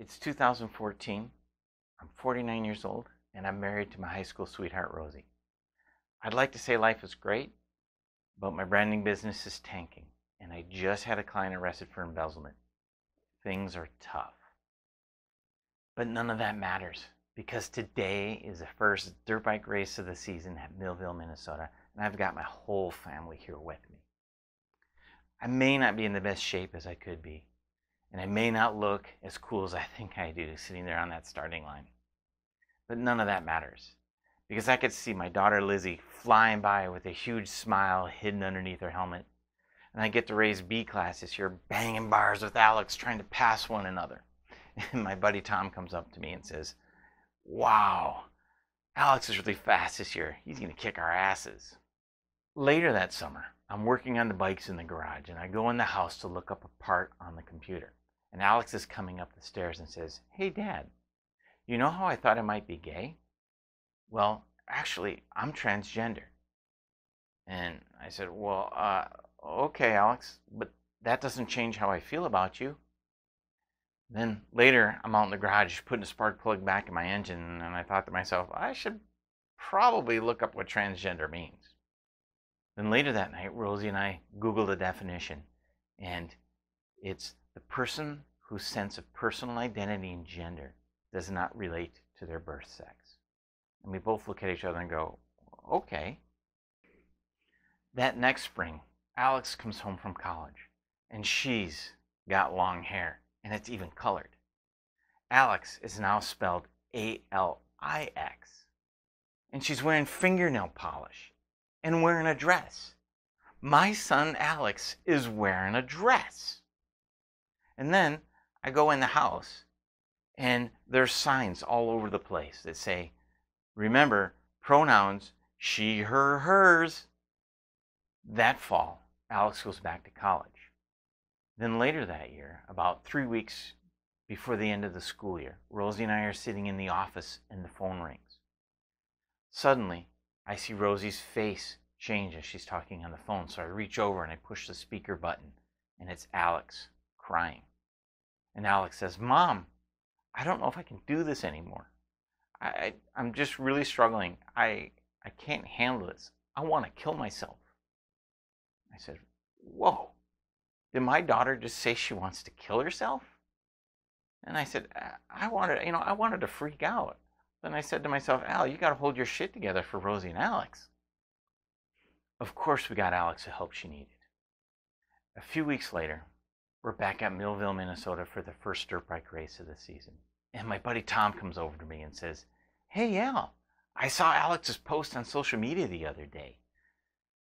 It's 2014. I'm 49 years old, and I'm married to my high school sweetheart, Rosie. I'd like to say life is great, but my branding business is tanking, and I just had a client arrested for embezzlement. Things are tough. But none of that matters, because today is the first dirt bike race of the season at Millville, Minnesota, and I've got my whole family here with me. I may not be in the best shape as I could be, and I may not look as cool as I think I do sitting there on that starting line. But none of that matters, because I could see my daughter Lizzie flying by with a huge smile hidden underneath her helmet, and I get to race B class this year, banging bars with Alex, trying to pass one another. And my buddy Tom comes up to me and says, "Wow, Alex is really fast this year. He's going to kick our asses." Later that summer, I'm working on the bikes in the garage, and I go in the house to look up a part on the computer. And Alex is coming up the stairs and says, "Hey, Dad, you know how I thought I might be gay? Well, actually, I'm transgender." And I said, "Well, okay, Alex, but that doesn't change how I feel about you." Then later, I'm out in the garage putting a spark plug back in my engine, and I thought to myself, I should probably look up what transgender means. Then later that night, Rosie and I Googled the definition, and it's the person whose sense of personal identity and gender does not relate to their birth sex. And we both look at each other and go, okay. That next spring, Alex comes home from college, and she's got long hair, and it's even colored. Alex is now spelled A-L-I-X, and she's wearing fingernail polish and wearing a dress. My son Alex is wearing a dress. And then I go in the house, and there's signs all over the place that say, remember, pronouns, she, her, hers. That fall, Alex goes back to college. Then later that year, about 3 weeks before the end of the school year, Rosie and I are sitting in the office and the phone rings. Suddenly, I see Rosie's face change as she's talking on the phone, so I reach over and I push the speaker button, and it's Alex crying. And Alex says, "Mom, I don't know if I can do this anymore. I'm just really struggling. I can't handle this. I want to kill myself." I said, "Whoa, did my daughter just say she wants to kill herself?" And I said, I wanted to freak out. Then I said to myself, "Al, you got to hold your shit together for Rosie and Alex." Of course, we got Alex the help she needed. A few weeks later, we're back at Millville, Minnesota for the first dirt bike race of the season. And my buddy Tom comes over to me and says, "Hey, Al, I saw Alex's post on social media the other day.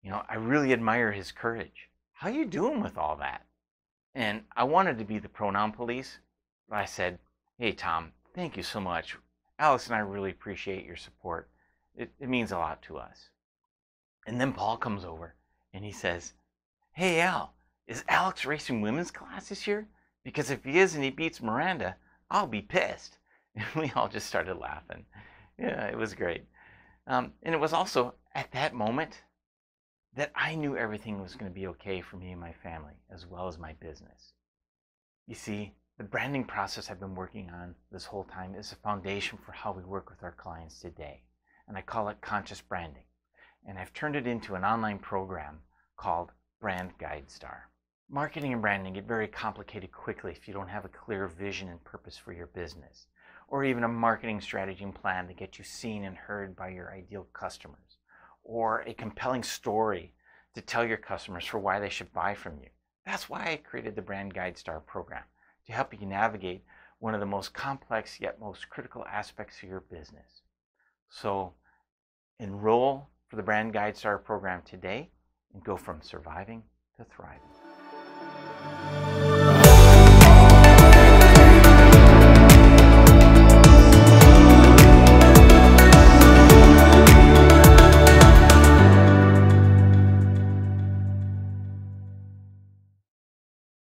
I really admire his courage. How you doing with all that?" And I wanted to be the pronoun police, but I said, "Hey, Tom, thank you so much. Alex and I really appreciate your support. It means a lot to us." And then Paul comes over and he says, "Hey, Al, is Alex racing women's class this year? Because if he is and he beats Miranda, I'll be pissed." And we all just started laughing. Yeah, it was great. And it was also at that moment that I knew everything was going to be okay for me and my family, as well as my business. You see, the branding process I've been working on this whole time is a foundation for how we work with our clients today. And I call it conscious branding. And I've turned it into an online program called Brand GuideStar. Marketing and branding get very complicated quickly if you don't have a clear vision and purpose for your business, or even a marketing strategy and plan to get you seen and heard by your ideal customers, or a compelling story to tell your customers for why they should buy from you. That's why I created the Brand GuideStar program, to help you navigate one of the most complex yet most critical aspects of your business. So enroll for the Brand GuideStar program today and go from surviving to thriving.